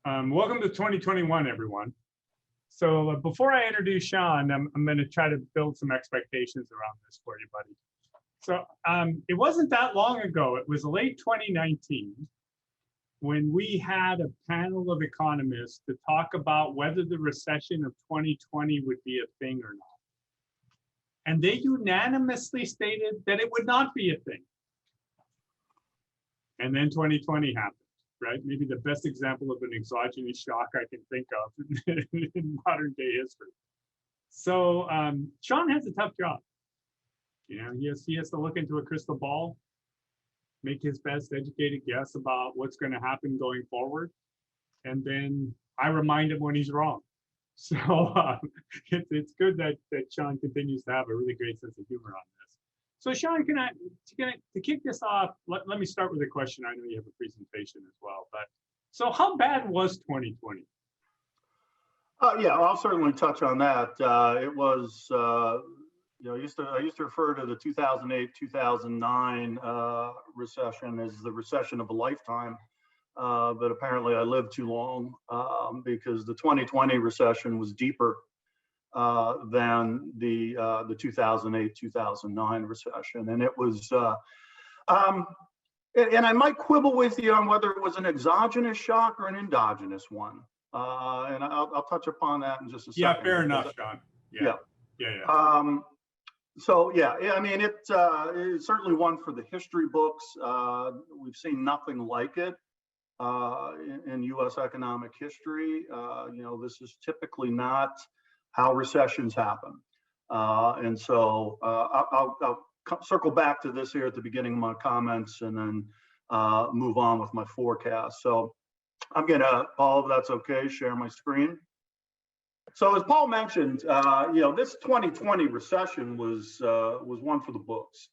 Welcome to 2021, everyone. So before I introduce Sean, I'm going to try to build some expectations around this for you, buddy. So it wasn't that long ago. It was late 2019 when we had a panel of economists to talk about whether the recession of 2020 would be a thing or not. And they unanimously stated that it would not be a thing. And then 2020 happened, right? Maybe the best example of an exogenous shock I can think of in modern day history. So Sean has a tough job. You know, he has to look into a crystal ball, make his best educated guess about what's going to happen going forward. And then I remind him when he's wrong. So it's good that Sean continues to have a really great sense of humor on this. So Sean, to kick this off, let me start with a question. I know you have a presentation as well, but so how bad was 2020? Yeah, I'll certainly touch on that. It was, you know, I used to refer to the 2008-2009 recession as the recession of a lifetime. But apparently I lived too long because the 2020 recession was deeper than the 2008-2009 recession. And it was, and I might quibble with you on whether it was an exogenous shock or an endogenous one. And I'll touch upon that in just a second. Yeah, fair enough, Sean. Yeah. So yeah, I mean, it's certainly one for the history books. We've seen nothing like it. In U.S. economic history. You know, this is typically not how recessions happen. And so I'll circle back to this here at the beginning of my comments and then move on with my forecast. So I'm gonna, Paul, if that's okay, share my screen. So as Paul mentioned, you know, this 2020 recession was one for the books.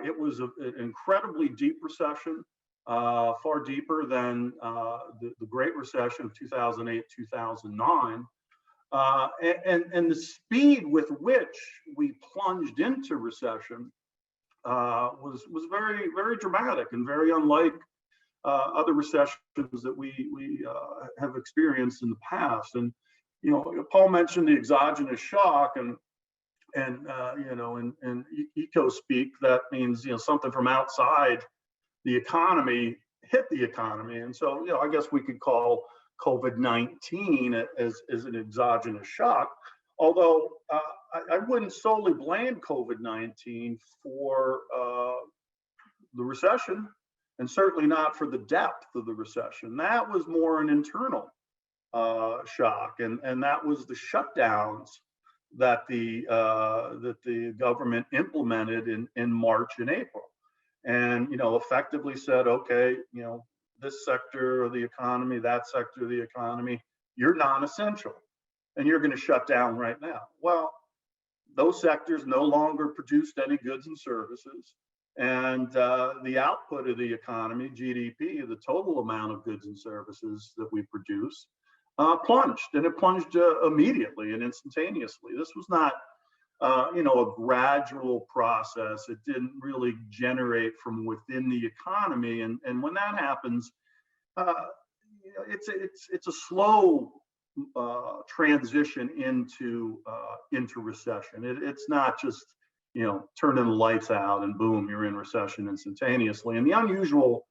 It was an incredibly deep recession. Far deeper than the Great Recession of 2008-2009, and the speed with which we plunged into recession was very, very dramatic and very unlike other recessions that we have experienced in the past. And you know, Paul mentioned the exogenous shock, and you know, in eco speak, that means, you know, something from outside the economy hit the economy. And so, you know, I guess we could call COVID-19 as an exogenous shock, although I wouldn't solely blame COVID-19 for the recession, and certainly not for the depth of the recession. That was more an internal shock, and that was the shutdowns that the government implemented in March and April. And, you know, effectively said, okay, you know, this sector of the economy, that sector of the economy, you're non-essential and you're going to shut down right now. Well, those sectors no longer produced any goods and services. And the output of the economy, GDP, the total amount of goods and services that we produce, plunged. And it plunged immediately and instantaneously. This was not you know, a gradual process. It didn't really generate from within the economy, and when that happens, you know, it's a slow transition into recession. It's not just, you know, turning the lights out and boom, you're in recession instantaneously. And the unusual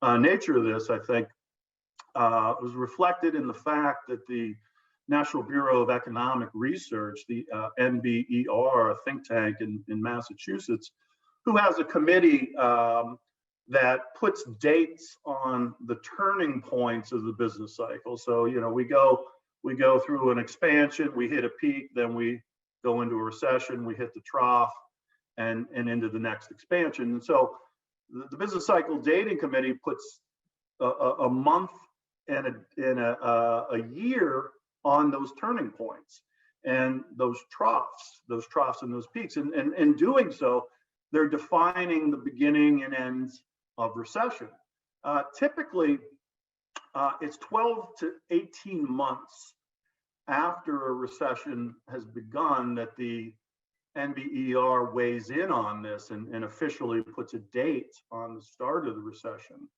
nature of this, I think, was reflected in the fact that the National Bureau of Economic Research, the NBER, a think tank in Massachusetts, who has a committee that puts dates on the turning points of the business cycle. So, you know, we go through an expansion, we hit a peak, then we go into a recession, we hit the trough, and into the next expansion. And so the business cycle dating committee puts a month and a year on those turning points and those troughs and those peaks. And in doing so, they're defining the beginning and ends of recession. Typically, it's 12 to 18 months after a recession has begun that the NBER weighs in on this and officially puts a date on the start of the recession.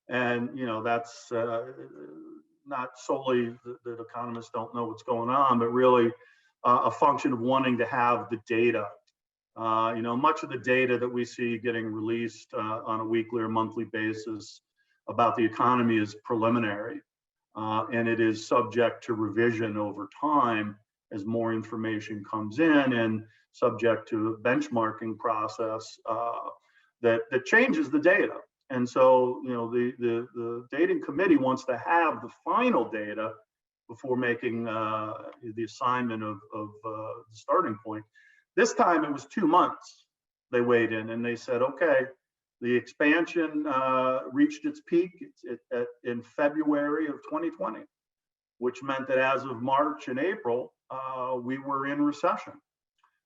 And, you know, that's not solely that economists don't know what's going on, but really a function of wanting to have the data. Much of the data that we see getting released on a weekly or monthly basis about the economy is preliminary, and it is subject to revision over time as more information comes in, and subject to a benchmarking process that changes the data. And so, the dating committee wants to have the final data before making the assignment of the starting point. This time it was 2 months. They weighed in and they said, okay, the expansion reached its peak in February of 2020, which meant that as of March and April, we were in recession.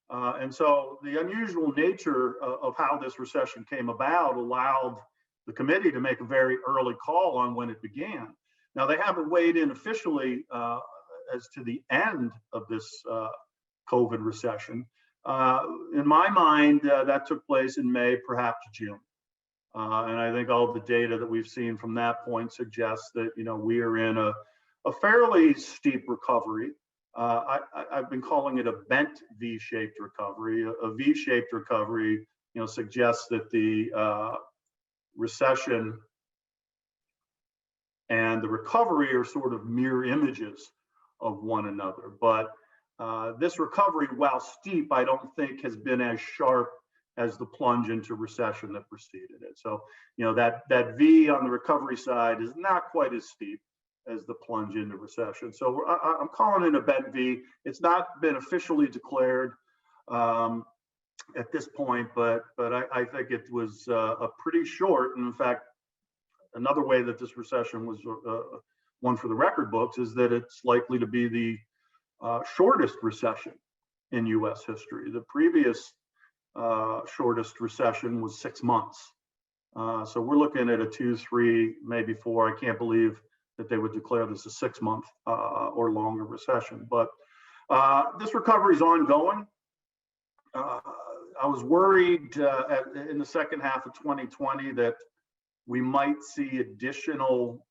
And so the unusual nature of how this recession came about allowed the committee to make a very early call on when it began. Now, they haven't weighed in officially as to the end of this COVID recession. In my mind, that took place in May, perhaps June. And I think all the data that we've seen from that point suggests that, we are in a fairly steep recovery. I've been calling it a bent V-shaped recovery. A V-shaped recovery, suggests that the recession and the recovery are sort of mirror images of one another. But this recovery, while steep, I don't think has been as sharp as the plunge into recession that preceded it. So, that V on the recovery side is not quite as steep as the plunge into recession. So I'm calling it a bent V. It's not been officially declared at this point, but I think it was a pretty short. And in fact, another way that this recession was one for the record books is that it's likely to be the shortest recession in U.S. history. The previous shortest recession was 6 months. So we're looking at a 2, 3, maybe 4. I can't believe that they would declare this a 6-month or longer recession. But this recovery is ongoing. I was worried in the second half of 2020 that we might see additional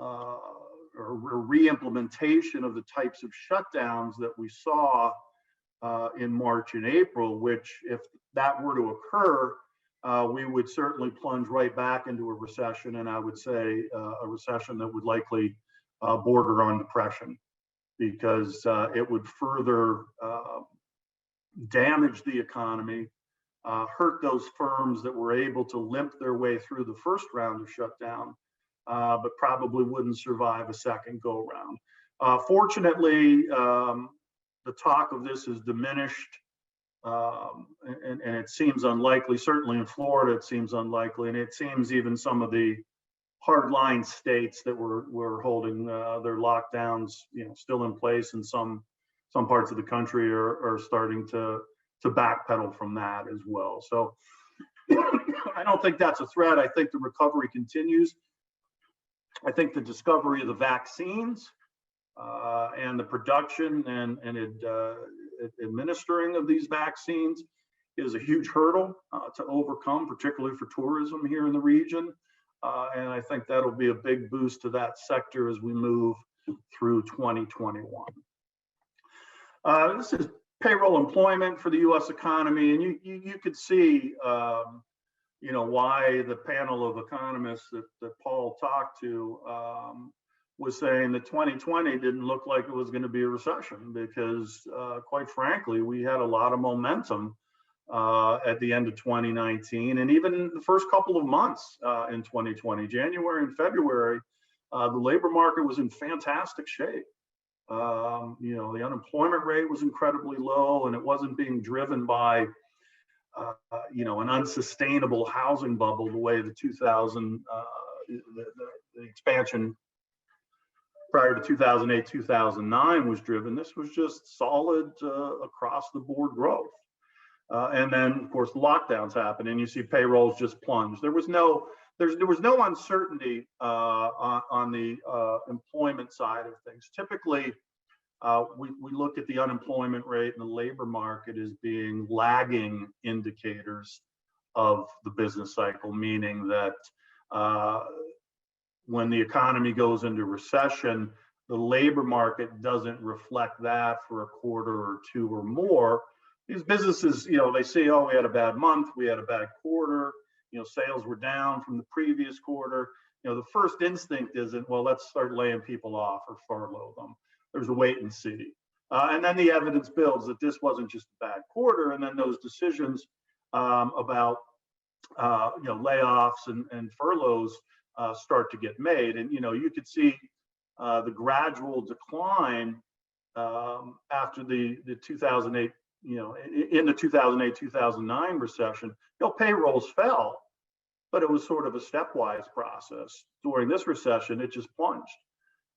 or re-implementation of the types of shutdowns that we saw in March and April, which, if that were to occur, we would certainly plunge right back into a recession, and I would say a recession that would likely border on depression, because it would further damage the economy, hurt those firms that were able to limp their way through the first round of shutdown, but probably wouldn't survive a second go round. Fortunately, the talk of this is diminished, and it seems unlikely. Certainly in Florida, it seems unlikely, and it seems even some of the hardline states that were holding their lockdowns, still in place, and some parts of the country are starting to backpedal from that as well. So I don't think that's a threat. I think the recovery continues. I think the discovery of the vaccines and the production and administering of these vaccines is a huge hurdle to overcome, particularly for tourism here in the region. And I think that'll be a big boost to that sector as we move through 2021. This is payroll employment for the U.S. economy, and you could see, why the panel of economists that Paul talked to was saying that 2020 didn't look like it was going to be a recession, because quite frankly, we had a lot of momentum at the end of 2019, and even the first couple of months in 2020, January and February, the labor market was in fantastic shape. The unemployment rate was incredibly low, and it wasn't being driven by an unsustainable housing bubble the way the expansion prior to 2008, 2009 was driven. This was just solid across the board growth. And then, of course, lockdowns happened, and you see payrolls just plunge. There was no uncertainty on the employment side of things. Typically, we look at the unemployment rate and the labor market as being lagging indicators of the business cycle, meaning that when the economy goes into recession, the labor market doesn't reflect that for a quarter or two or more. These businesses, they say, oh, we had a bad month, we had a bad quarter, sales were down from the previous quarter. The first instinct isn't, well, let's start laying people off or furlough them. There's a wait and see. And then the evidence builds that this wasn't just a bad quarter. And then those decisions about, layoffs and furloughs start to get made. And, you could see the gradual decline after the 2008, in the 2008-2009 recession. Payrolls fell, but it was sort of a stepwise process. During this recession, it just plunged.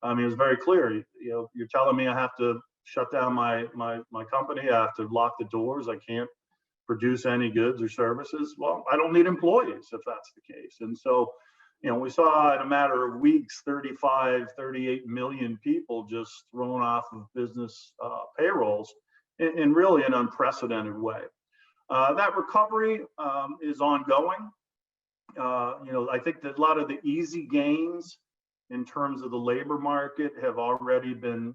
I mean, it was very clear. You're telling me I have to shut down my company, I have to lock the doors, I can't produce any goods or services. Well, I don't need employees if that's the case. And so, we saw in a matter of weeks, 38 million people just thrown off of business payrolls in really an unprecedented way. That recovery is ongoing. I think that a lot of the easy gains in terms of the labor market have already been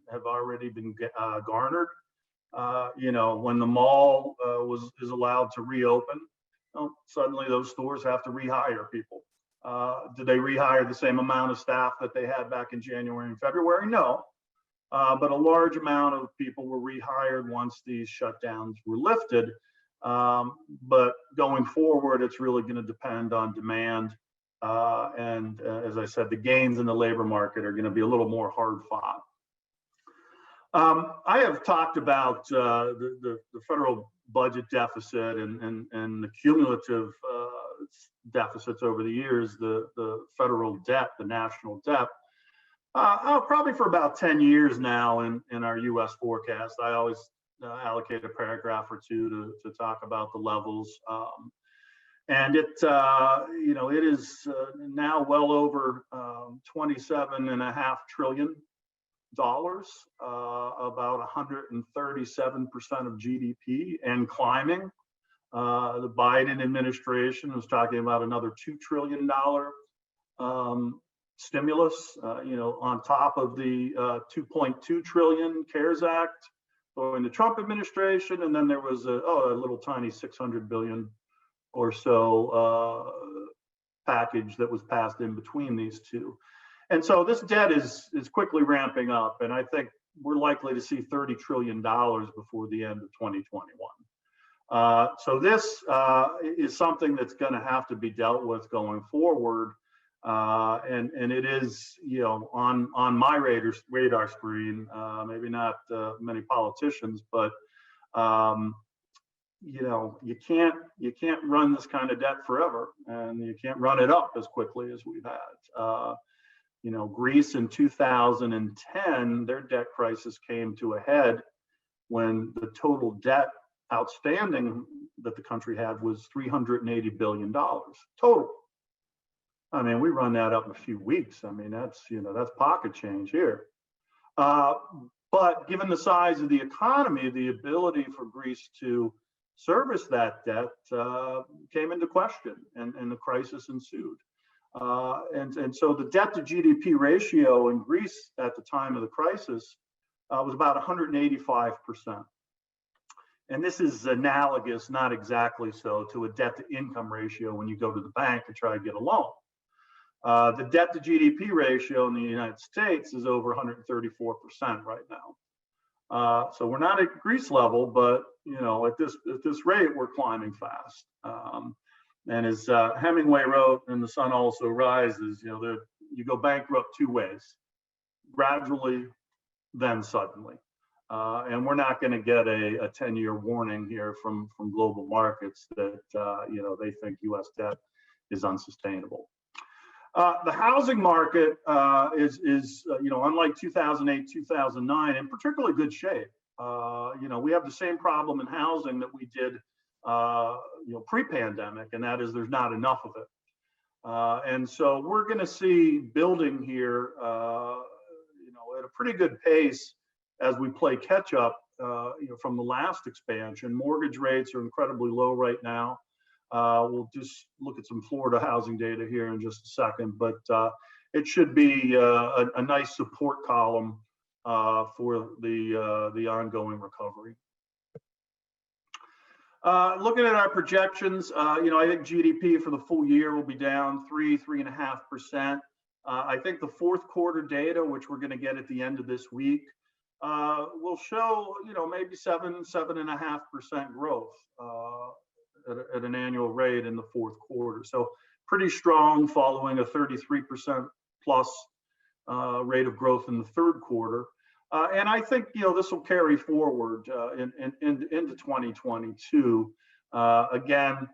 garnered. When the mall is allowed to reopen, suddenly those stores have to rehire people. Did they rehire the same amount of staff that they had back in January and February? No, but a large amount of people were rehired once these shutdowns were lifted. But going forward, it's really going to depend on demand. And as I said, the gains in the labor market are going to be a little more hard fought. I have talked about the federal budget deficit and the cumulative deficits over the years, the federal debt, the national debt. Probably for about 10 years now in our U.S. forecast, I always allocate a paragraph or two to talk about the levels. And it is now well over $27.5 trillion, about 137% of GDP and climbing. The Biden administration was talking about another $2 trillion stimulus, on top of the $2.2 trillion CARES Act during the Trump administration. And then there was a little tiny $600 billion or so package that was passed in between these two. And so this debt is quickly ramping up, and I think we're likely to see $30 trillion before the end of 2021. So this is something that's going to have to be dealt with going forward, and it is on my radar screen. Maybe not many politicians, but you can't run this kind of debt forever, and you can't run it up as quickly as we've had. Greece in 2010, their debt crisis came to a head when the total debt outstanding that the country had was $380 billion total. I mean, we run that up in a few weeks. I mean, that's pocket change here. But given the size of the economy, the ability for Greece to service that debt came into question, and the crisis ensued. And so the debt to GDP ratio in Greece at the time of the crisis was about 185%. And this is analogous, not exactly so, to a debt to income ratio when you go to the bank to try to get a loan. The debt to GDP ratio in the United States is over 134% right now. So we're not at Greece level, but at this rate, we're climbing fast. And as Hemingway wrote in The Sun Also Rises, you go bankrupt two ways: gradually, then suddenly. And we're not going to get a 10-year warning here from global markets that they think U.S. debt is unsustainable. The housing market is unlike 2008, 2009, in particularly good shape. We have the same problem in housing that we did pre-pandemic, and that is there's not enough of it. And so we're going to see building here, at a pretty good pace as we play catch up, from the last expansion. Mortgage rates are incredibly low right now. We'll just look at some Florida housing data here in just a second, but it should be a nice support column for the ongoing recovery. Looking at our projections, I think GDP for the full year will be down 3.5%. I think the fourth quarter data, which we're going to get at the end of this week, will show, maybe 7.5% growth at an annual rate in the fourth quarter. So pretty strong, following a 33% plus rate of growth in the third quarter. And I think, this will carry forward into 2022. Again,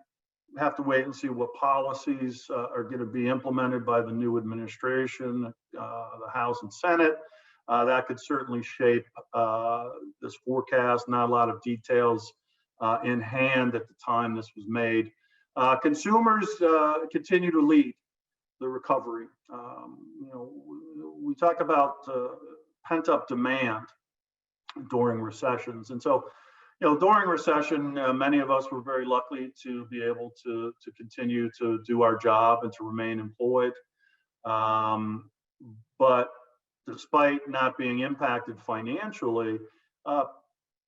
have to wait and see what policies are going to be implemented by the new administration, the House and Senate. That could certainly shape this forecast. Not a lot of details in hand at the time this was made. Consumers continue to lead the recovery. We talk about pent-up demand during recessions. And so, during recession, many of us were very lucky to be able to continue to do our job and to remain employed. But despite not being impacted financially,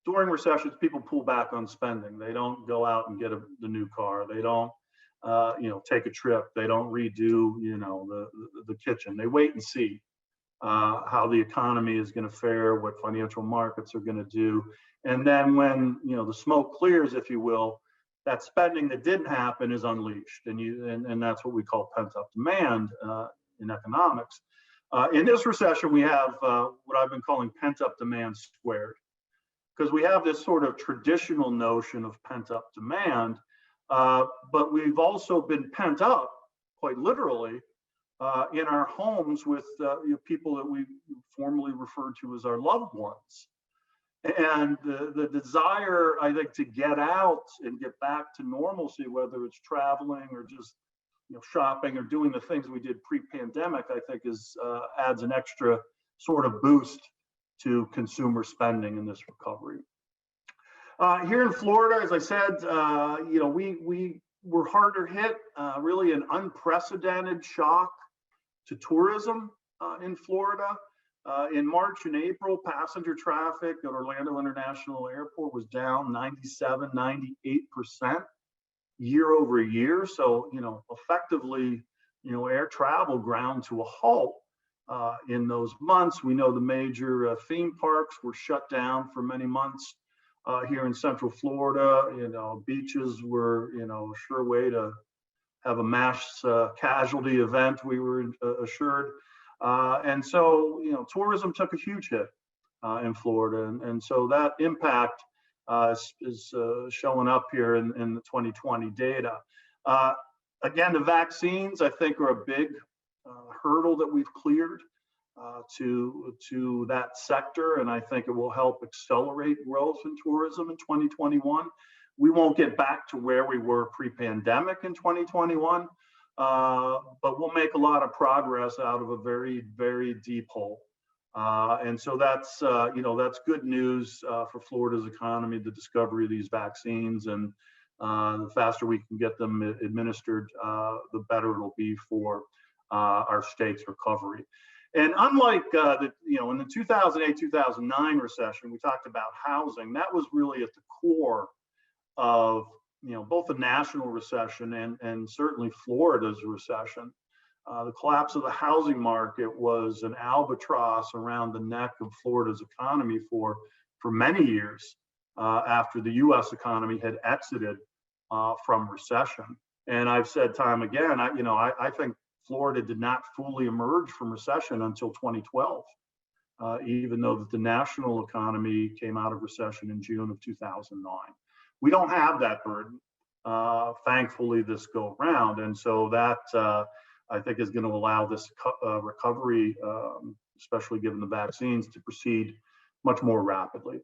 during recessions, people pull back on spending. They don't go out and get the new car. They don't, take a trip. They don't redo, the kitchen. They wait and see how the economy is going to fare, what financial markets are going to do. And then when, the smoke clears, if you will, that spending that didn't happen is unleashed. And that's what we call pent-up demand in economics. In this recession, we have what I've been calling pent-up demand squared, because we have this sort of traditional notion of pent-up demand, but we've also been pent up, quite literally, in our homes with people that we formerly referred to as our loved ones. And the desire, I think, to get out and get back to normalcy, whether it's traveling or just shopping or doing the things we did pre-pandemic, I think adds an extra sort of boost to consumer spending in this recovery. Here in Florida, as I said, we were harder hit, really an unprecedented shock to tourism in Florida. In March and April, passenger traffic at Orlando International Airport was down 97, 98% year over year. So, effectively, air travel ground to a halt in those months. We know the major theme parks were shut down for many months here in Central Florida. Beaches were, a sure way to have a mass casualty event, we were assured. And so, tourism took a huge hit in Florida. And so that impact is showing up here in the 2020 data. Again, the vaccines, I think, are a big hurdle that we've cleared to that sector. And I think it will help accelerate growth in tourism in 2021. We won't get back to where we were pre-pandemic in 2021. But we'll make a lot of progress out of a very, very deep hole. And so that's good news for Florida's economy, the discovery of these vaccines. And the faster we can get them administered, the better it'll be for our state's recovery. And unlike in the 2008-2009 recession, we talked about housing. That was really at the core of both the national recession and certainly Florida's recession. The collapse of the housing market was an albatross around the neck of Florida's economy for many years after the U.S. economy had exited from recession. And I've said time again, I think Florida did not fully emerge from recession until 2012, even though the national economy came out of recession in June of 2009. We don't have that burden, thankfully, this go around. And so that, I think, is going to allow this recovery, especially given the vaccines, to proceed much more rapidly.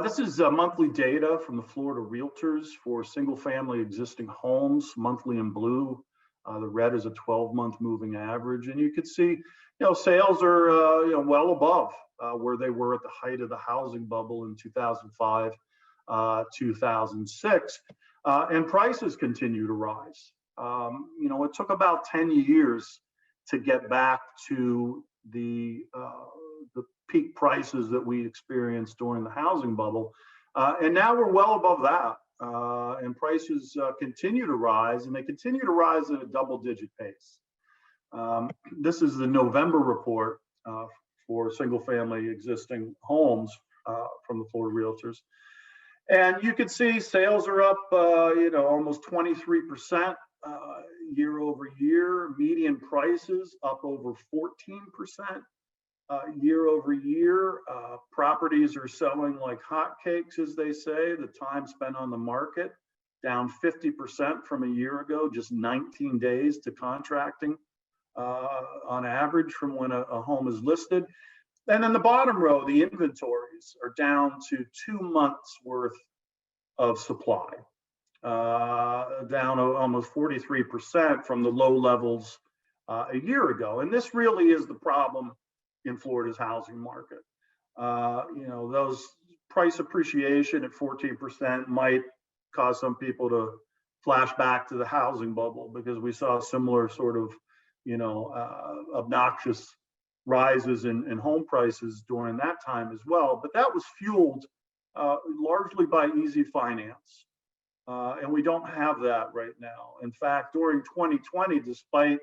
This is monthly data from the Florida Realtors for single-family existing homes, monthly in blue. The red is a 12-month moving average. And you could see, sales are, well above where they were at the height of the housing bubble in 2005. 2006, and prices continue to rise. It took about 10 years to get back to the peak prices that we experienced during the housing bubble. And now we're well above that. And prices continue to rise, and they continue to rise at a double-digit pace. This is the November report for single-family existing homes from the Florida Realtors. And you can see sales are up, almost 23% year over year. Median prices up over 14% year over year. Properties are selling like hotcakes, as they say. The time spent on the market down 50% from a year ago, just 19 days to contracting on average from when a home is listed. And then the bottom row, the inventories are down to 2 months worth of supply, down almost 43% from the low levels a year ago. And this really is the problem in Florida's housing market. Those price appreciation at 14% might cause some people to flash back to the housing bubble, because we saw similar sort of, obnoxious rises in home prices during that time as well. But that was fueled largely by easy finance. And we don't have that right now. In fact, during 2020, despite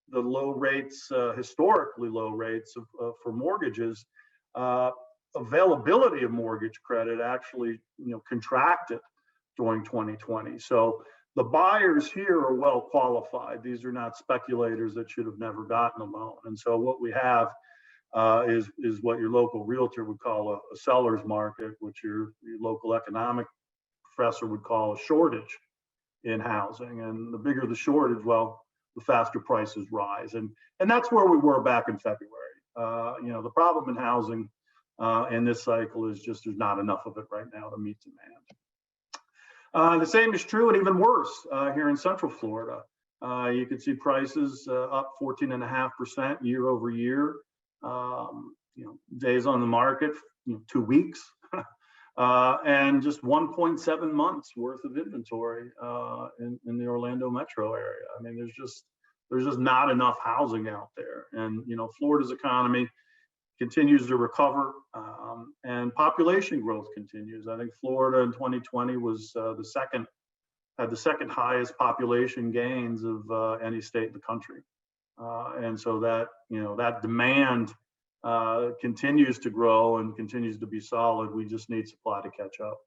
the low rates, historically low rates for mortgages, availability of mortgage credit actually, contracted during 2020. So the buyers here are well qualified. These are not speculators that should have never gotten a loan. And so what we have is what your local realtor would call a seller's market, which your local economic professor would call a shortage in housing. And the bigger the shortage, well, the faster prices rise. And that's where we were back in February. The problem in housing in this cycle is just there's not enough of it right now to meet demand. The same is true and even worse here in Central Florida. You can see prices up 14.5% year over year. Days on the market, 2 weeks, and just 1.7 months worth of inventory in the Orlando metro area. I mean, there's just not enough housing out there. And Florida's economy continues to recover, and population growth continues. I think Florida in 2020 was had the second highest population gains of any state in the country. And so that, that demand continues to grow and continues to be solid. We just need supply to catch up.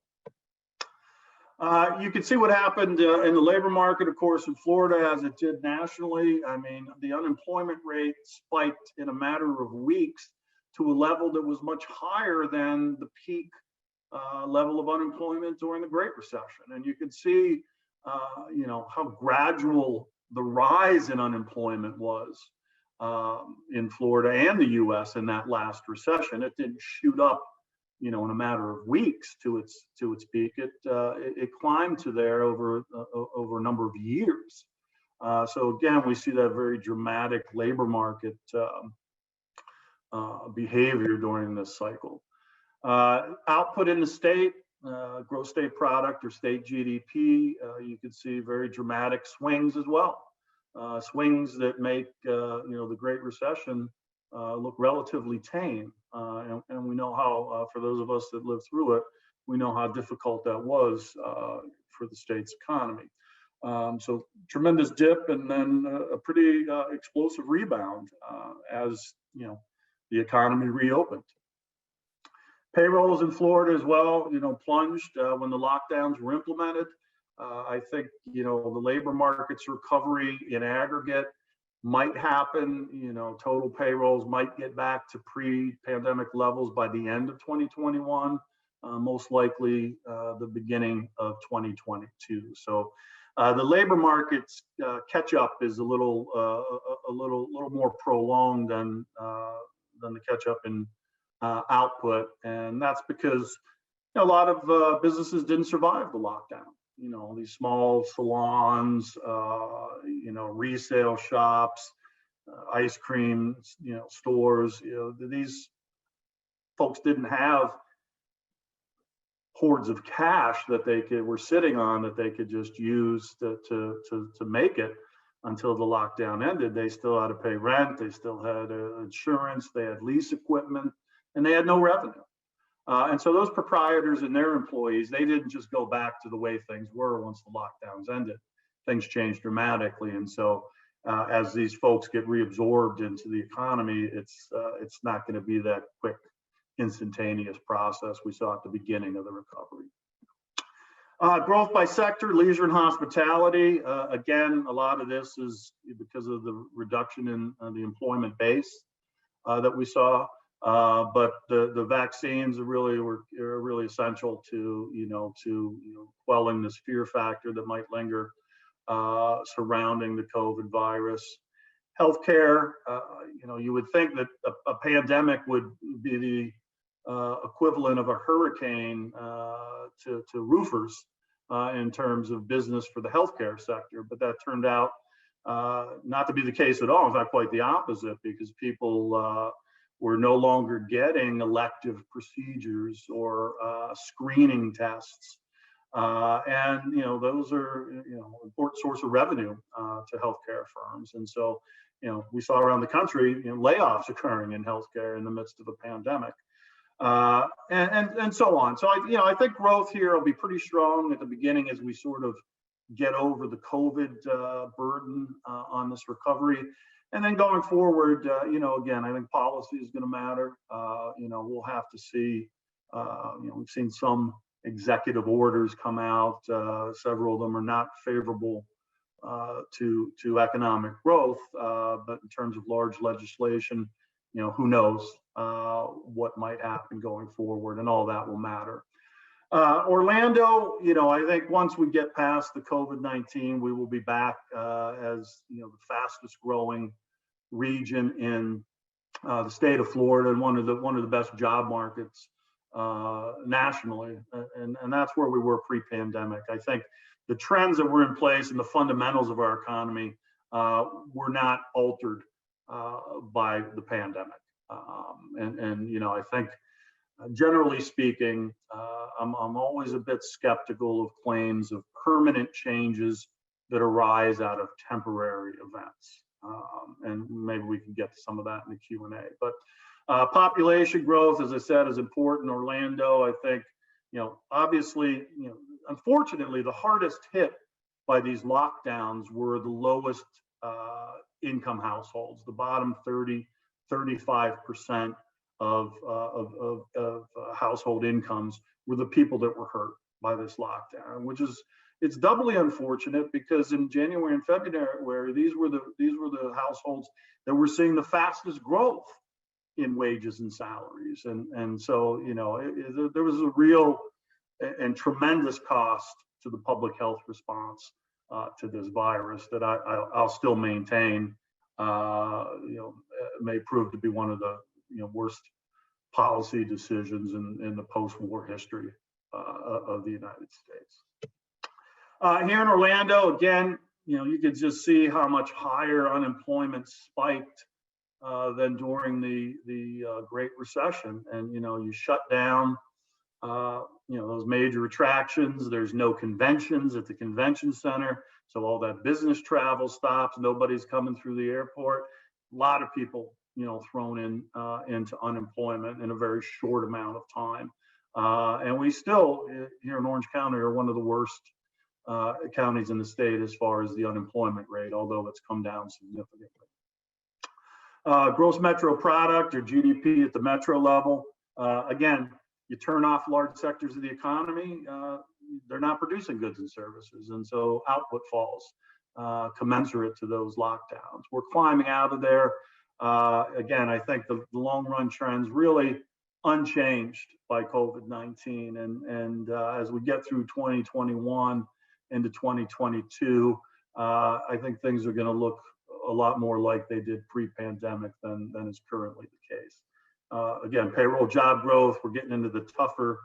You can see what happened in the labor market, of course, in Florida as it did nationally. I mean, the unemployment rate spiked in a matter of weeks to a level that was much higher than the peak level of unemployment during the Great Recession. And you can see, how gradual the rise in unemployment was in Florida and the U.S. in that last recession. It didn't shoot up, in a matter of weeks to its peak. It climbed to there over a number of years. So again, we see that very dramatic labor market behavior during this cycle. Output in the state, gross state product or state GDP, you can see very dramatic swings as well. Swings that make the Great Recession look relatively tame, and we know how, for those of us that lived through it, we know how difficult that was for the state's economy. So tremendous dip, and then a pretty explosive rebound as the economy reopened. Payrolls in Florida as well, plunged when the lockdowns were implemented. I think, the labor market's recovery in aggregate might happen. Total payrolls might get back to pre-pandemic levels by the end of 2021, most likely the beginning of 2022. So the labor market's catch up is a little more prolonged than the catch up in output, and that's because a lot of businesses didn't survive the lockdown. These small salons, resale shops, ice cream, stores. These folks didn't have hordes of cash that were sitting on that they could just use to make it. until the lockdown ended, they still had to pay rent, they still had insurance, they had lease equipment, and they had no revenue. And so those proprietors and their employees, they didn't just go back to the way things were once the lockdowns ended. Things changed dramatically. And so as these folks get reabsorbed into the economy, it's not going to be that quick, instantaneous process we saw at the beginning of the recovery. Growth by sector, leisure and hospitality. Again, a lot of this is because of the reduction in the employment base that we saw. But the vaccines were really essential to quelling this fear factor that might linger surrounding the COVID virus. Healthcare, you would think that a pandemic would be the equivalent of a hurricane to roofers in terms of business for the healthcare sector, but that turned out not to be the case at all. In fact, quite the opposite, because people were no longer getting elective procedures or screening tests, and those are important source of revenue to healthcare firms. And so we saw around the country layoffs occurring in healthcare in the midst of a pandemic. And so on. So I think growth here will be pretty strong at the beginning as we sort of get over the COVID burden on this recovery, and then going forward, again, I think policy is going to matter. We'll have to see. We've seen some executive orders come out. Several of them are not favorable to economic growth, but in terms of large legislation, who knows what might happen going forward, and all that will matter. Orlando, I think once we get past the COVID-19, we will be back as the fastest growing region in the state of Florida, and one of the best job markets nationally, and that's where we were pre-pandemic. I think the trends that were in place and the fundamentals of our economy were not altered by the pandemic. I think generally speaking, I'm always a bit skeptical of claims of permanent changes that arise out of temporary events. And maybe we can get to some of that in the Q&A. But population growth, as I said, is important. Orlando, I think, obviously, unfortunately, the hardest hit by these lockdowns were the lowest income households, the bottom 35% of household incomes were the people that were hurt by this lockdown, which is, it's doubly unfortunate because in January and February, these were the households that were seeing the fastest growth in wages and salaries. And so, there was a real and tremendous cost to the public health response to this virus that I'll still maintain, may prove to be one of the worst policy decisions in the post-war history of the United States. Here in Orlando, again, you could just see how much higher unemployment spiked than during the Great Recession. And you shut down those major attractions. There's no conventions at the convention center, so all that business travel stops. Nobody's coming through the airport. A lot of people thrown into unemployment in a very short amount of time. And we still here in Orange County are one of the worst counties in the state as far as the unemployment rate, although it's come down significantly. Gross metro product, or GDP at the metro level. Again, you turn off large sectors of the economy, they're not producing goods and services, and so output falls commensurate to those lockdowns. We're climbing out of there. Again, I think the long run trends really unchanged by COVID-19, and as we get through 2021 into 2022, I think things are going to look a lot more like they did pre-pandemic than is currently the case. Again, payroll job growth, we're getting into the tougher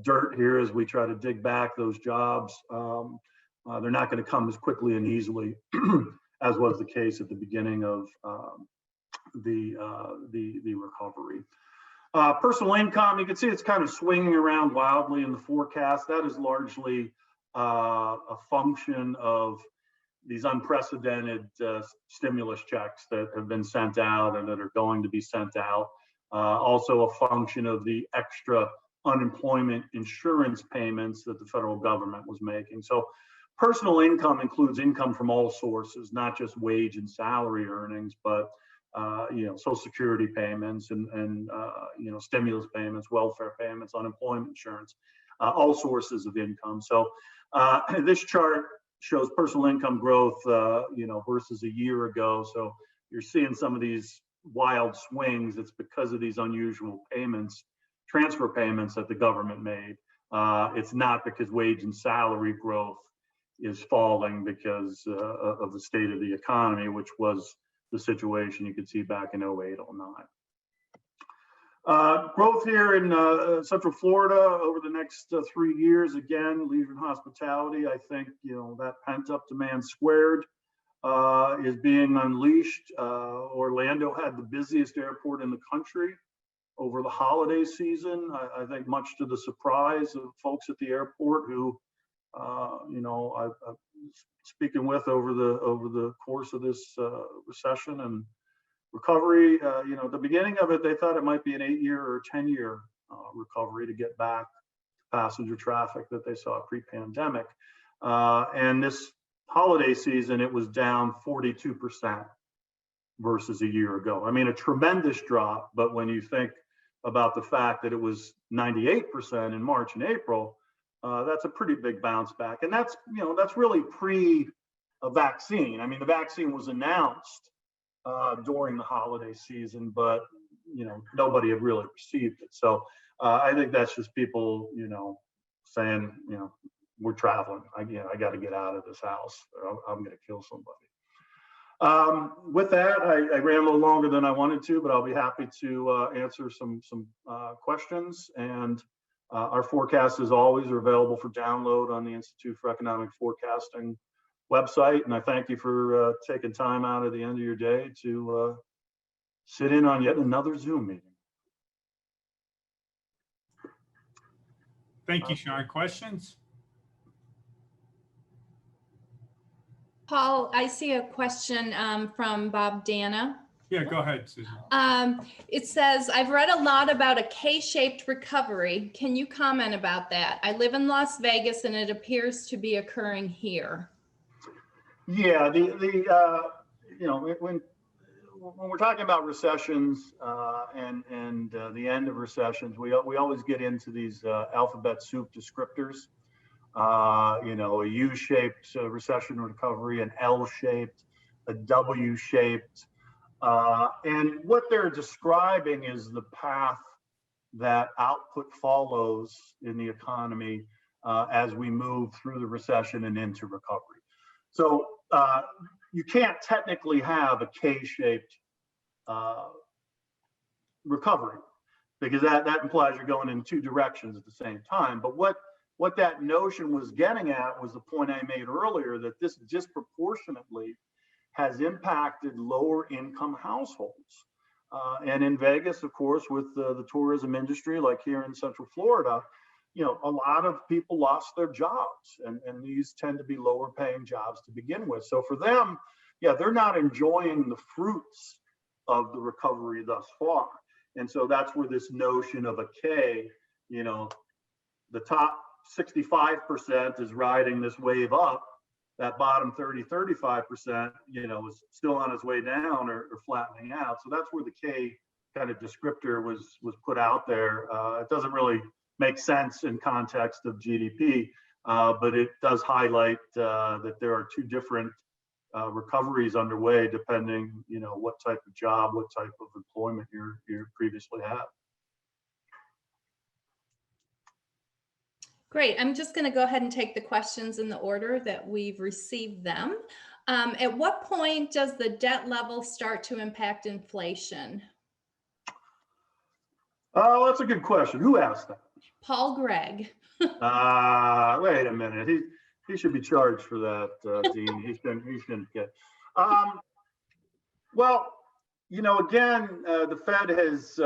dirt here as we try to dig back those jobs. They're not going to come as quickly and easily as was the case at the beginning of the recovery. Personal income, you can see it's kind of swinging around wildly in the forecast. That is largely a function of these unprecedented stimulus checks that have been sent out and that are going to be sent out. Also a function of the extra unemployment insurance payments that the federal government was making. So personal income includes income from all sources, not just wage and salary earnings, but Social Security payments and stimulus payments, welfare payments, unemployment insurance, all sources of income. So this chart shows personal income growth, versus a year ago. So you're seeing some of these wild swings. It's because of these unusual payments, transfer payments that the government made. It's not because wage and salary growth is falling because of the state of the economy, which was the situation you could see back in 08, 09. Growth here in Central Florida over the next 3 years, again, leisure and hospitality. I think, that pent up demand squared is being unleashed. Orlando had the busiest airport in the country over the holiday season. I think much to the surprise of folks at the airport who, I've speaking with over the course of this recession and recovery. At the beginning of it, they thought it might be an 8-year or 10-year recovery to get back to passenger traffic that they saw pre-pandemic. And this holiday season, it was down 42% versus a year ago. I mean, a tremendous drop, but when you think about the fact that it was 98% in March and April, that's a pretty big bounce back. And that's really pre a vaccine. I mean, the vaccine was announced during the holiday season, but nobody had really received it. So I think that's just people, saying, we're traveling. I got to get out of this house, or I'm going to kill somebody. With that, I ran a little longer than I wanted to, but I'll be happy to answer some questions. And our forecasts, as always, are available for download on the Institute for Economic Forecasting website. And I thank you for taking time out of the end of your day to sit in on yet another Zoom meeting. Thank you, Sean. Questions? Paul, I see a question from Bob Dana. Yeah, go ahead, Susan. It says, I've read a lot about a K-shaped recovery. Can you comment about that? I live in Las Vegas and it appears to be occurring here. Yeah, when we're talking about recessions and the end of recessions, we always get into these alphabet soup descriptors. A U-shaped recession recovery, an L-shaped, a W-shaped. And what they're describing is the path that output follows in the economy as we move through the recession and into recovery. So you can't technically have a K-shaped recovery because that implies you're going in two directions at the same time. But what that notion was getting at was the point I made earlier, that this disproportionately has impacted lower income households. And in Vegas, of course, with the tourism industry, like here in Central Florida, a lot of people lost their jobs, and these tend to be lower paying jobs to begin with. So for them, they're not enjoying the fruits of the recovery thus far. And so that's where this notion of a K, the top 65% is riding this wave up. That bottom 35%, is still on its way down or flattening out. So that's where the K kind of descriptor was put out there. It doesn't really make sense in context of GDP, but it does highlight that there are two different recoveries underway, depending, what type of job, what type of employment you previously had. Great. I'm just going to go ahead and take the questions in the order that we've received them. At what point does the debt level start to impact inflation? Oh, that's a good question. Who asked that? Paul Gregg. Wait a minute. He should be charged for that, Dean. He shouldn't get. Well, again, the Fed has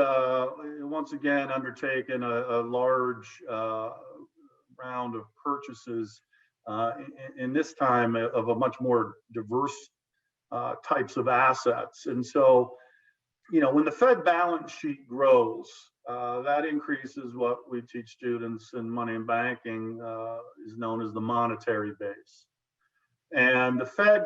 once again undertaken a large round of purchases in this time of a much more diverse types of assets. And so, when the Fed balance sheet grows, that increases what we teach students in money and banking is known as the monetary base. And the Fed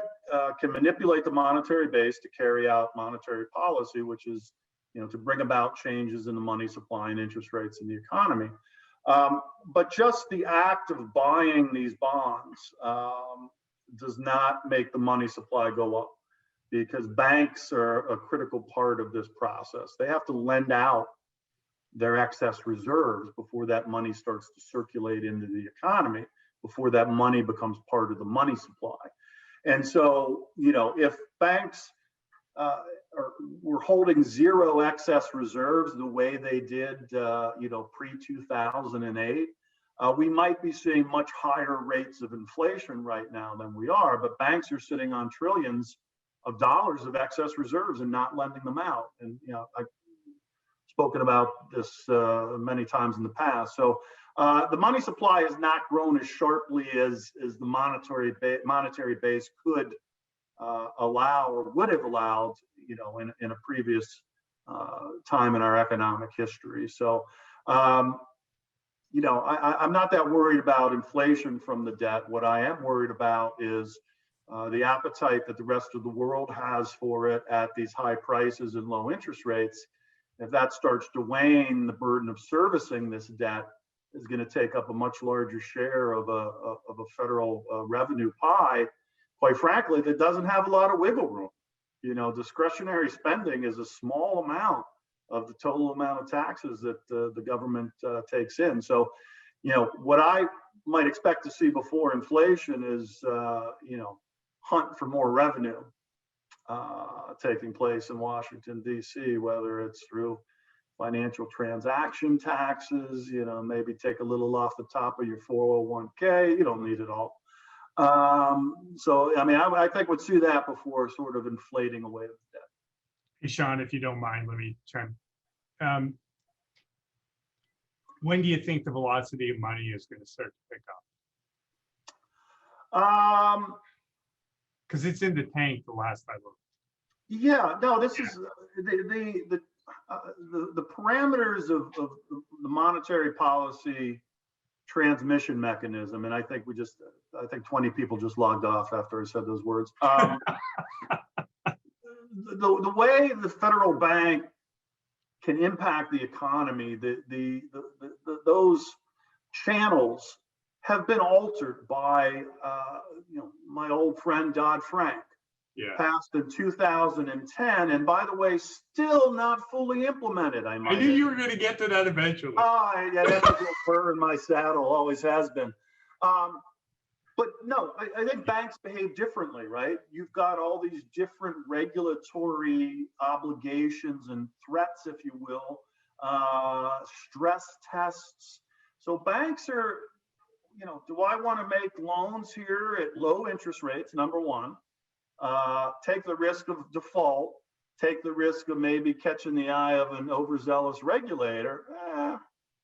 can manipulate the monetary base to carry out monetary policy, which is, to bring about changes in the money supply and interest rates in the economy. But just the act of buying these bonds does not make the money supply go up, because banks are a critical part of this process. They have to lend out their excess reserves before that money starts to circulate into the economy, before that money becomes part of the money supply. And so, if banks were holding zero excess reserves the way they did, pre-2008, we might be seeing much higher rates of inflation right now than we are, but banks are sitting on trillions of dollars of excess reserves and not lending them out. And, I've spoken about this many times in the past. So the money supply has not grown as sharply as the monetary base could allow or would have allowed, in a previous time in our economic history. So, I'm not that worried about inflation from the debt. What I am worried about is the appetite that the rest of the world has for it at these high prices and low interest rates. If that starts to wane, the burden of servicing this debt is going to take up a much larger share of a federal revenue pie, quite frankly, that doesn't have a lot of wiggle room. Discretionary spending is a small amount of the total amount of taxes that the government takes in. So, what I might expect to see before inflation is, hunt for more revenue taking place in Washington, D.C., whether it's through financial transaction taxes, maybe take a little off the top of your 401k. You don't need it all. So, I think we'd see that before sort of inflating away the debt. Hey, Sean, if you don't mind, let me chime. When do you think the velocity of money is going to start to pick up? Because it's in the tank the last I looked. Yeah, no, this is the parameters of the monetary policy transmission mechanism, and I think 20 people just logged off after I said those words. The way the federal bank can impact the economy, those channels have been altered by my old friend Dodd-Frank, passed in 2010, and by the way, still not fully implemented. I knew you were going to get to that eventually. Oh, yeah, that's a little burr in my saddle, always has been. But no, I think banks behave differently, right? You've got all these different regulatory obligations and threats, if you will, stress tests. So banks are, do I want to make loans here at low interest rates, number one, take the risk of default, take the risk of maybe catching the eye of an overzealous regulator?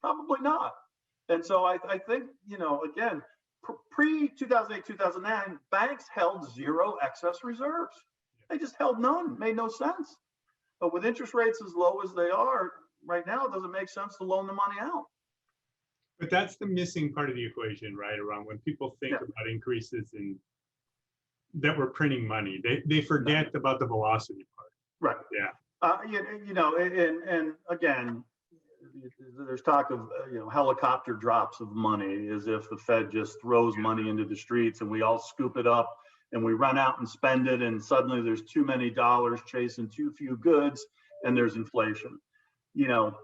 Probably not. And so I think, again, pre-2008, 2009, banks held zero excess reserves. They just held none, made no sense. But with interest rates as low as they are right now, it doesn't make sense to loan the money out. But that's the missing part of the equation, right? Around when people think about increases in that we're printing money, they forget about the velocity part. Right. Yeah. And again, there's talk of helicopter drops of money, as if the Fed just throws money into the streets and we all scoop it up and we run out and spend it, and suddenly there's too many dollars chasing too few goods and there's inflation.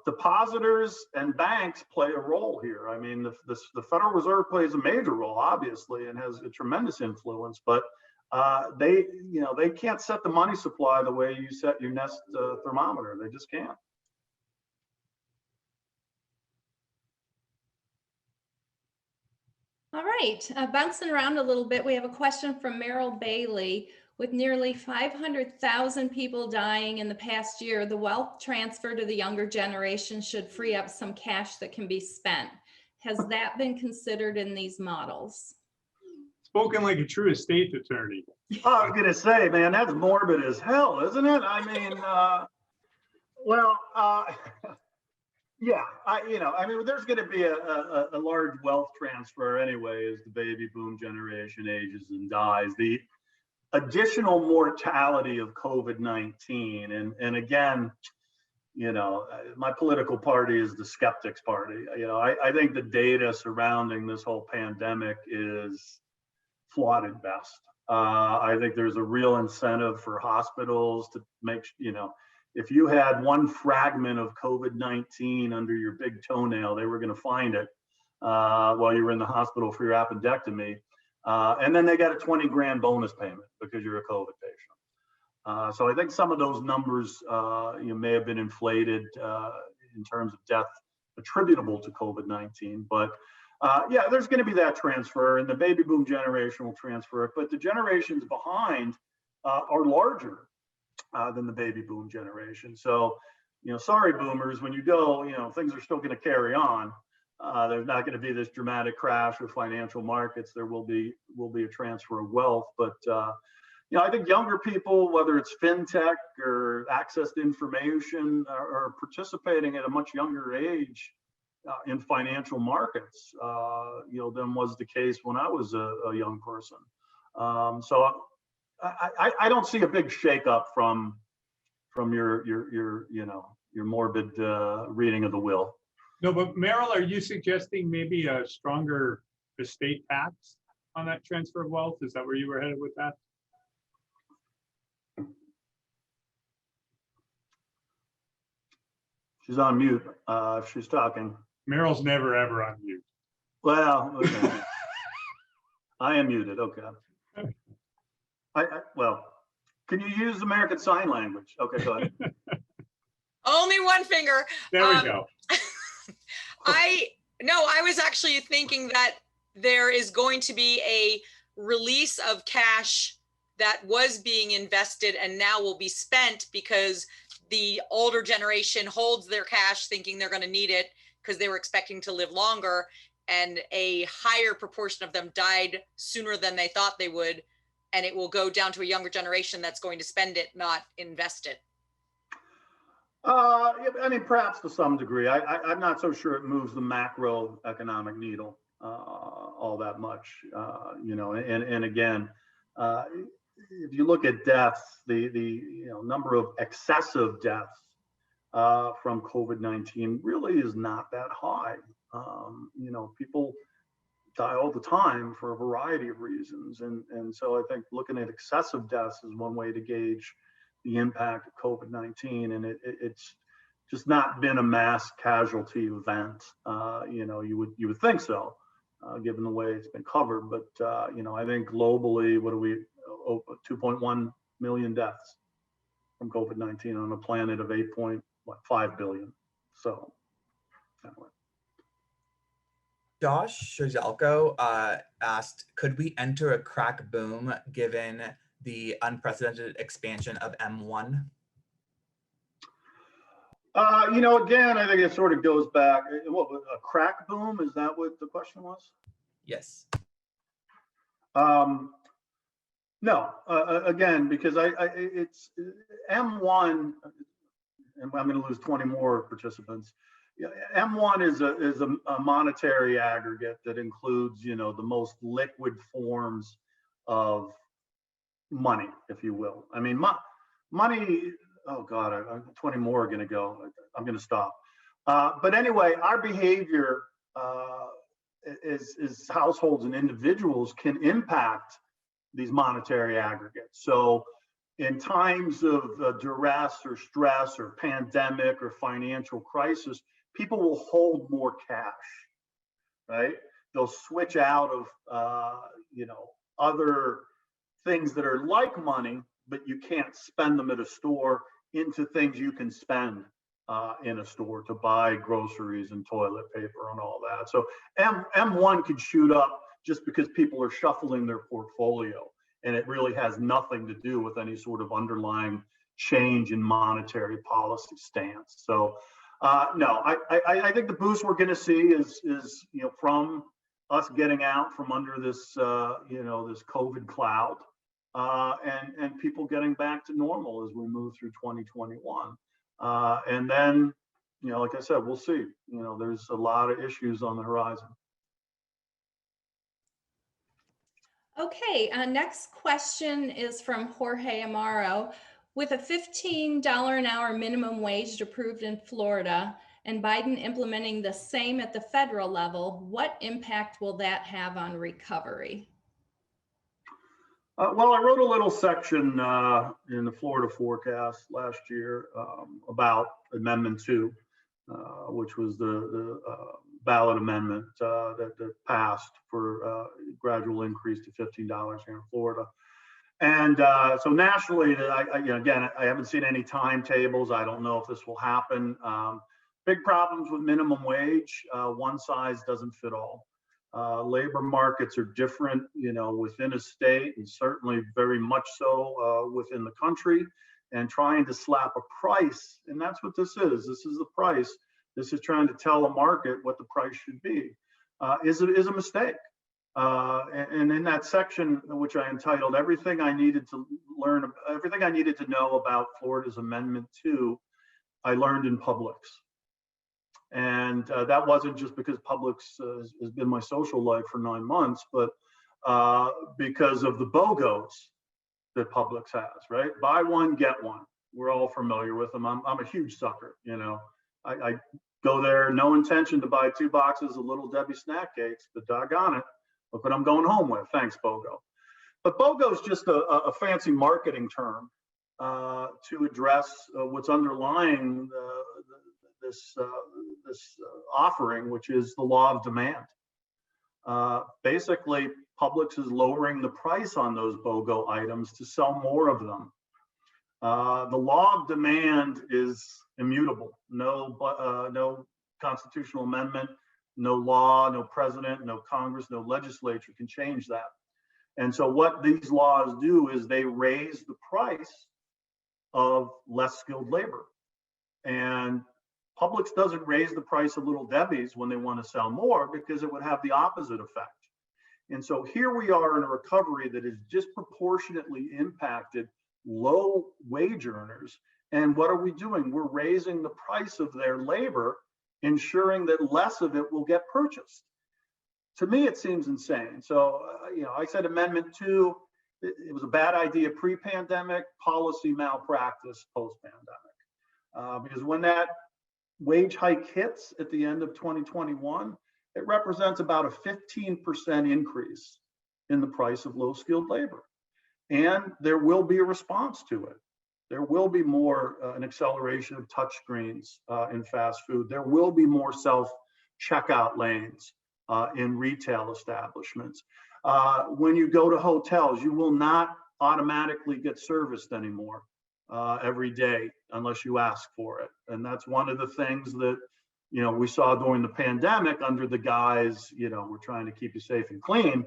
Depositors and banks play a role here. I mean, the Federal Reserve plays a major role, obviously, and has a tremendous influence, but they can't set the money supply the way you set your Nest thermometer. They just can't. All right, bouncing around a little bit, we have a question from Merrill Bailey. With nearly 500,000 people dying in the past year, the wealth transfer to the younger generation should free up some cash that can be spent. Has that been considered in these models? Spoken like a true estate attorney. I was gonna say, man, that's morbid as hell, isn't it? I mean, well, yeah, I mean, there's going to be a large wealth transfer anyway as the baby boom generation ages and dies. The additional mortality of COVID-19, and again, my political party is the skeptics party. I think the data surrounding this whole pandemic is flawed at best. I think there's a real incentive for hospitals to make, if you had one fragment of COVID-19 under your big toenail, they were going to find it while you were in the hospital for your appendectomy. And then they got a 20 grand bonus payment because you're a COVID patient. So I think some of those numbers may have been inflated in terms of death attributable to COVID-19. But yeah, there's going to be that transfer, and the baby boom generation will transfer it. But the generations behind are larger than the baby boom generation. So, sorry, boomers, when you go, things are still going to carry on. There's not going to be this dramatic crash of financial markets. There will be a transfer of wealth. But, I think younger people, whether it's fintech or access to information, are participating at a much younger age in financial markets, than was the case when I was a young person. So I don't see a big shakeup from your morbid reading of the will. No, but Merrill, are you suggesting maybe a stronger estate tax on that transfer of wealth? Is that where you were headed with that? She's on mute. If she's talking. Merrill's never ever on mute. Well, okay. I am muted. Okay. Well, can you use American Sign Language? Okay, go ahead. Only one finger. There we go. I was actually thinking that there is going to be a release of cash that was being invested and now will be spent because the older generation holds their cash thinking they're going to need it because they were expecting to live longer, and a higher proportion of them died sooner than they thought they would. And it will go down to a younger generation that's going to spend it, not invest it. I mean, perhaps to some degree. I'm not so sure it moves the macroeconomic needle all that much. And again, if you look at deaths, the number of excessive deaths from COVID-19 really is not that high. People die all the time for a variety of reasons. And so I think looking at excessive deaths is one way to gauge the impact of COVID-19. And it's just not been a mass casualty event. You would think so, given the way it's been covered. But, I think globally, 2.1 million deaths from COVID-19 on a planet of 8.5 billion. So anyway. Josh Shajalko asked, could we enter a crack boom given the unprecedented expansion of M1? Again, I think it sort of goes back. What, a crack boom? Is that what the question was? Yes. No, again, because it's M1, and I'm going to lose 20 more participants. M1 is a monetary aggregate that includes, the most liquid forms of money, if you will. I mean, money. Oh God, 20 more are going to go. I'm going to stop. But anyway, our behavior as households and individuals can impact these monetary aggregates. So in times of duress or stress or pandemic or financial crisis, people will hold more cash, right? They'll switch out of, other things that are like money, but you can't spend them at a store, into things you can spend in a store to buy groceries and toilet paper and all that. So M1 could shoot up just because people are shuffling their portfolio, and it really has nothing to do with any sort of underlying change in monetary policy stance. So no, I think the boost we're going to see is from us getting out from under this, this COVID cloud, and people getting back to normal as we move through 2021. And then, like I said, we'll see. There's a lot of issues on the horizon. Okay, next question is from Jorge Amaro. With a $15 an hour minimum wage approved in Florida and Biden implementing the same at the federal level, what impact will that have on recovery? Well, I wrote a little section in the Florida forecast last year about Amendment 2, which was the ballot amendment that passed for gradual increase to $15 here in Florida. And so nationally, again, I haven't seen any timetables. I don't know if this will happen. Big problems with minimum wage. One size doesn't fit all. Labor markets are different, within a state, and certainly very much so within the country. And trying to slap a price, and that's what this is. This is the price. This is trying to tell a market what the price should be. Is a mistake. And in that section, which I entitled "Everything I Needed to Learn, Everything I Needed to Know About Florida's Amendment 2," I learned in Publix. And that wasn't just because Publix has been my social life for 9 months, but because of the BOGOs that Publix has, right? Buy one, get one. We're all familiar with them. I'm a huge sucker, I go there, no intention to buy 2 boxes of Little Debbie snack cakes, but doggone it, look what I'm going home with. Thanks, BOGO. But BOGO is just a fancy marketing term to address what's underlying this offering, which is the law of demand. Basically, Publix is lowering the price on those BOGO items to sell more of them. The law of demand is immutable. No constitutional amendment, no law, no president, no Congress, no legislature can change that. And so what these laws do is they raise the price of less skilled labor. And Publix doesn't raise the price of Little Debbie's when they want to sell more, because it would have the opposite effect. And so here we are in a recovery that has disproportionately impacted low wage earners. And what are we doing? We're raising the price of their labor, ensuring that less of it will get purchased. To me, it seems insane. So, I said Amendment 2, it was a bad idea pre-pandemic, policy malpractice post-pandemic. Because when that wage hike hits at the end of 2021, it represents about a 15% increase in the price of low-skilled labor. And there will be a response to it. There will be more an acceleration of touchscreens in fast food. There will be more self-checkout lanes in retail establishments. When you go to hotels, you will not automatically get serviced anymore every day unless you ask for it. And that's one of the things that we saw during the pandemic under the guise, we're trying to keep you safe and clean.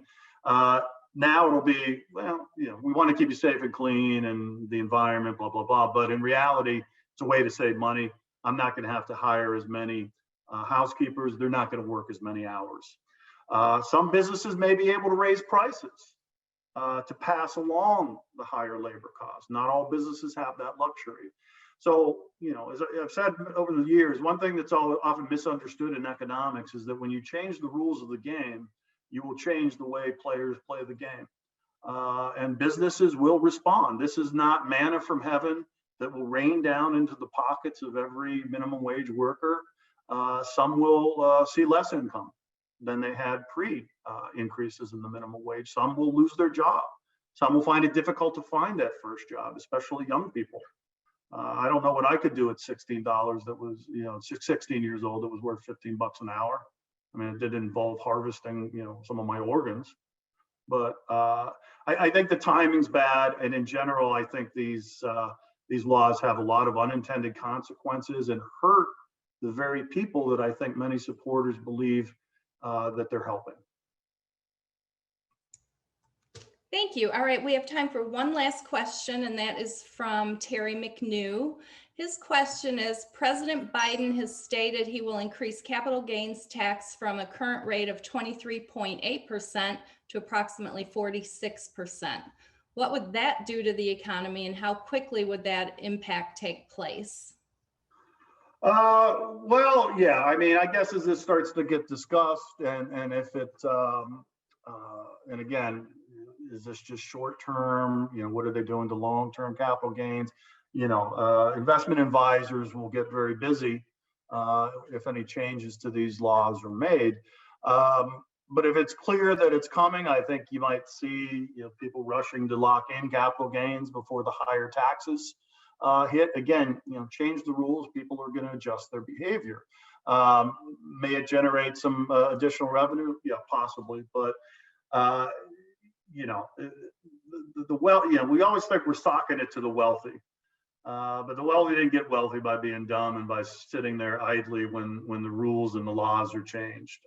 Now it'll be, we want to keep you safe and clean and the environment, blah, blah, blah. But in reality, it's a way to save money. I'm not going to have to hire as many housekeepers. They're not going to work as many hours. Some businesses may be able to raise prices to pass along the higher labor costs. Not all businesses have that luxury. So, as I've said over the years, one thing that's often misunderstood in economics is that when you change the rules of the game, you will change the way players play the game. And businesses will respond. This is not manna from heaven that will rain down into the pockets of every minimum wage worker. Some will see less income than they had pre-increases in the minimum wage. Some will lose their job. Some will find it difficult to find that first job, especially young people. I don't know what I could do at $16 that was, 16 years old, that was worth $15 an hour. I mean, it did involve harvesting, some of my organs. But I think the timing's bad. And in general, I think these laws have a lot of unintended consequences and hurt the very people that I think many supporters believe that they're helping. Thank you. All right, we have time for one last question, and that is from Terry McNew. His question is, President Biden has stated he will increase capital gains tax from a current rate of 23.8% to approximately 46%. What would that do to the economy, and how quickly would that impact take place? Well, yeah, I mean, I guess as this starts to get discussed and if it, and again, is this just short term? You know, what are they doing to long-term capital gains? You know, investment advisors will get very busy if any changes to these laws are made. But if it's clear that it's coming, I think you might see, you know, people rushing to lock in capital gains before the higher taxes hit. Again, you know, change the rules, people are going to adjust their behavior. May it generate some additional revenue? Yeah, possibly. But you know, you know, we always think we're socking it to the wealthy, but the wealthy didn't get wealthy by being dumb and by sitting there idly when the rules and the laws are changed.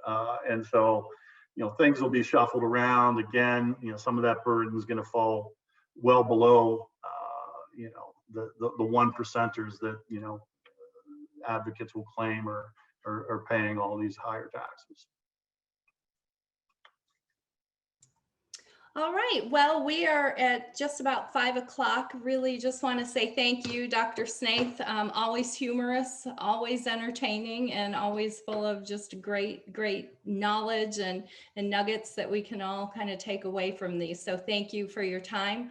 And so, you know, things will be shuffled around again. You know, some of that burden is going to fall well below, you know, the one percenters that, you know, advocates will claim are paying all these higher taxes. All right, well, we are at just about 5 o'clock. Really just want to say thank you, Dr. Snaith. Always humorous, always entertaining, and always full of just great knowledge and nuggets that we can all kind of take away from these. So thank you for your time.